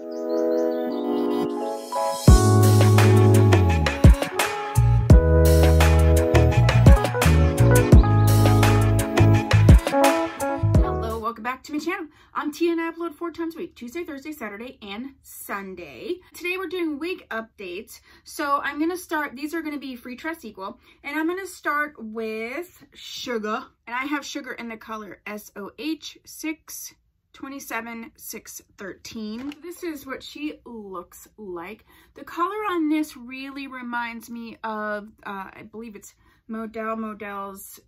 Welcome back to my channel. I'm Tia and I upload 4 times a week, Tuesday, Thursday, Saturday, and Sunday. Today we're doing wig updates. So I'm going to start, these are going to be Freetress equal, and I'm going to start with Sugar. And I have Sugar in the color SOH 627 613. This is what she looks like. The color on this really reminds me of, I believe it's Model's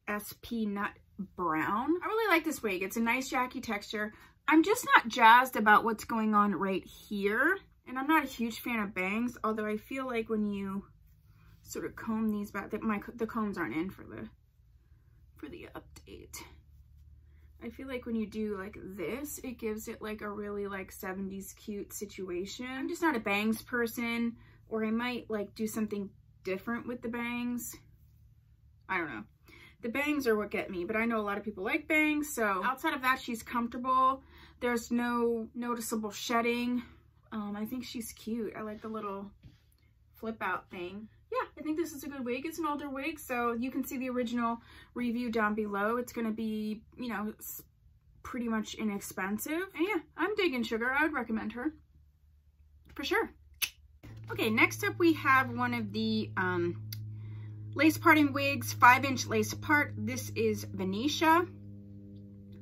SP Nut Brown. I really like this wig. It's a nice jacky texture. I'm just not jazzed about what's going on right here. And I'm not a huge fan of bangs, although I feel like when you sort of comb these back, the combs aren't in for the update. I feel like when you do like this, it gives it like a really like 70s cute situation. I'm just not a bangs person, or I might like do something different with the bangs. I don't know. The bangs are what get me, but I know a lot of people like bangs, so outside of that, she's comfortable. There's no noticeable shedding. I think she's cute. I like the little flip out thing. Yeah, I think this is a good wig. It's an older wig, so you can see the original review down below. It's gonna be, you know, pretty much inexpensive. And yeah, I'm digging Sugar. I would recommend her for sure. Okay, next up we have one of the lace parting wigs, 5-inch lace part. This is Ventia.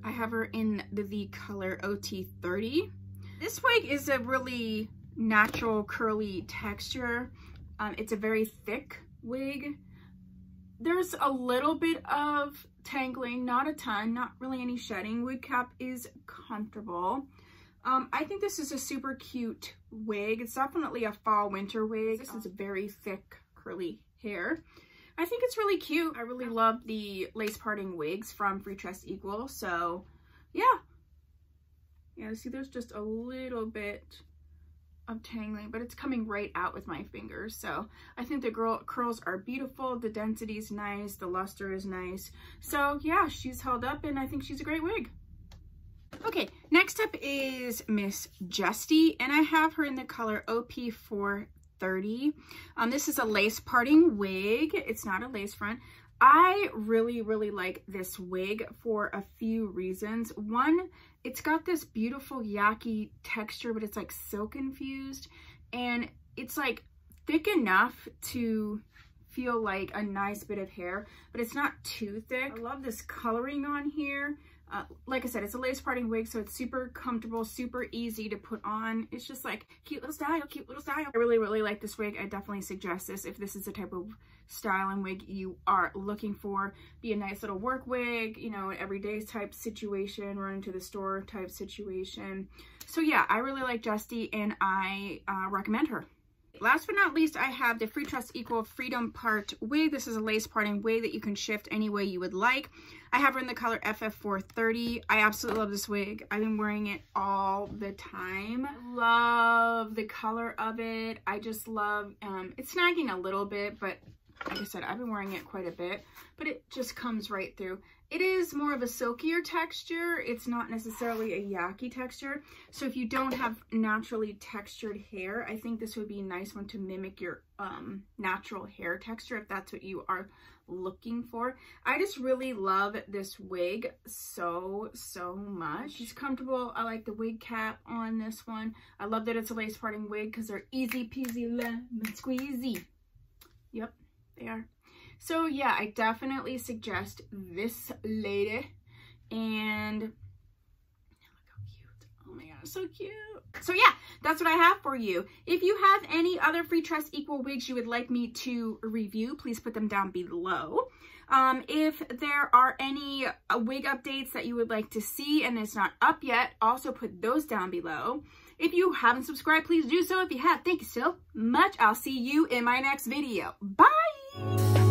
I have her in the V color OT30. This wig is a really natural curly texture. It's a very thick wig. There's a little bit of tangling, not a ton, not really any shedding. Wig cap is comfortable. I think this is a super cute wig. It's definitely a fall winter wig. This is a very thick curly hair. I think it's really cute. I really love the lace parting wigs from Freetress Equal. So yeah. Yeah, see there's just a little bit of tangling, but it's coming right out with my fingers. So I think the curls are beautiful. The density is nice. The luster is nice. So yeah, she's held up and I think she's a great wig. Okay, next up is Miss Justy, and I have her in the color OP430. This is a lace parting wig. It's not a lace front. I really like this wig for a few reasons. One, it's got this beautiful yaki texture, but it's like silk infused, and it's like thick enough to feel like a nice bit of hair, but it's not too thick. I love this coloring on here. Like I said, it's a lace parting wig, so it's super comfortable, super easy to put on. It's just like cute little style, cute little style. I really like this wig. I definitely suggest this if this is the type of style and wig you are looking for. Be a nice little work wig, you know, everyday type situation, run into the store type situation. So yeah, I really like Justy and I recommend her. Last but not least, I have the Freetress Equal Freedom Part wig. This is a lace parting wig that you can shift any way you would like. I have her in the color FF430. I absolutely love this wig. I've been wearing it all the time. Love the color of it. I just love, it's snagging a little bit, but like I said, I've been wearing it quite a bit, but it just comes right through. It is more of a silkier texture. It's not necessarily a yaki texture. So if you don't have naturally textured hair, I think this would be a nice one to mimic your natural hair texture if that's what you are looking for. I just really love this wig so much. She's comfortable. I like the wig cap on this one. I love that it's a lace parting wig because they're easy peasy lemon squeezy. Yep, they are. So yeah, I definitely suggest this lady. And look how cute. Oh my god, so cute. So yeah, that's what I have for you. If you have any other Freetress Equal wigs you would like me to review, please put them down below. If there are any wig updates that you would like to see and it's not up yet, also put those down below. If you haven't subscribed, please do so. If you have, thank you so much. I'll see you in my next video. Bye!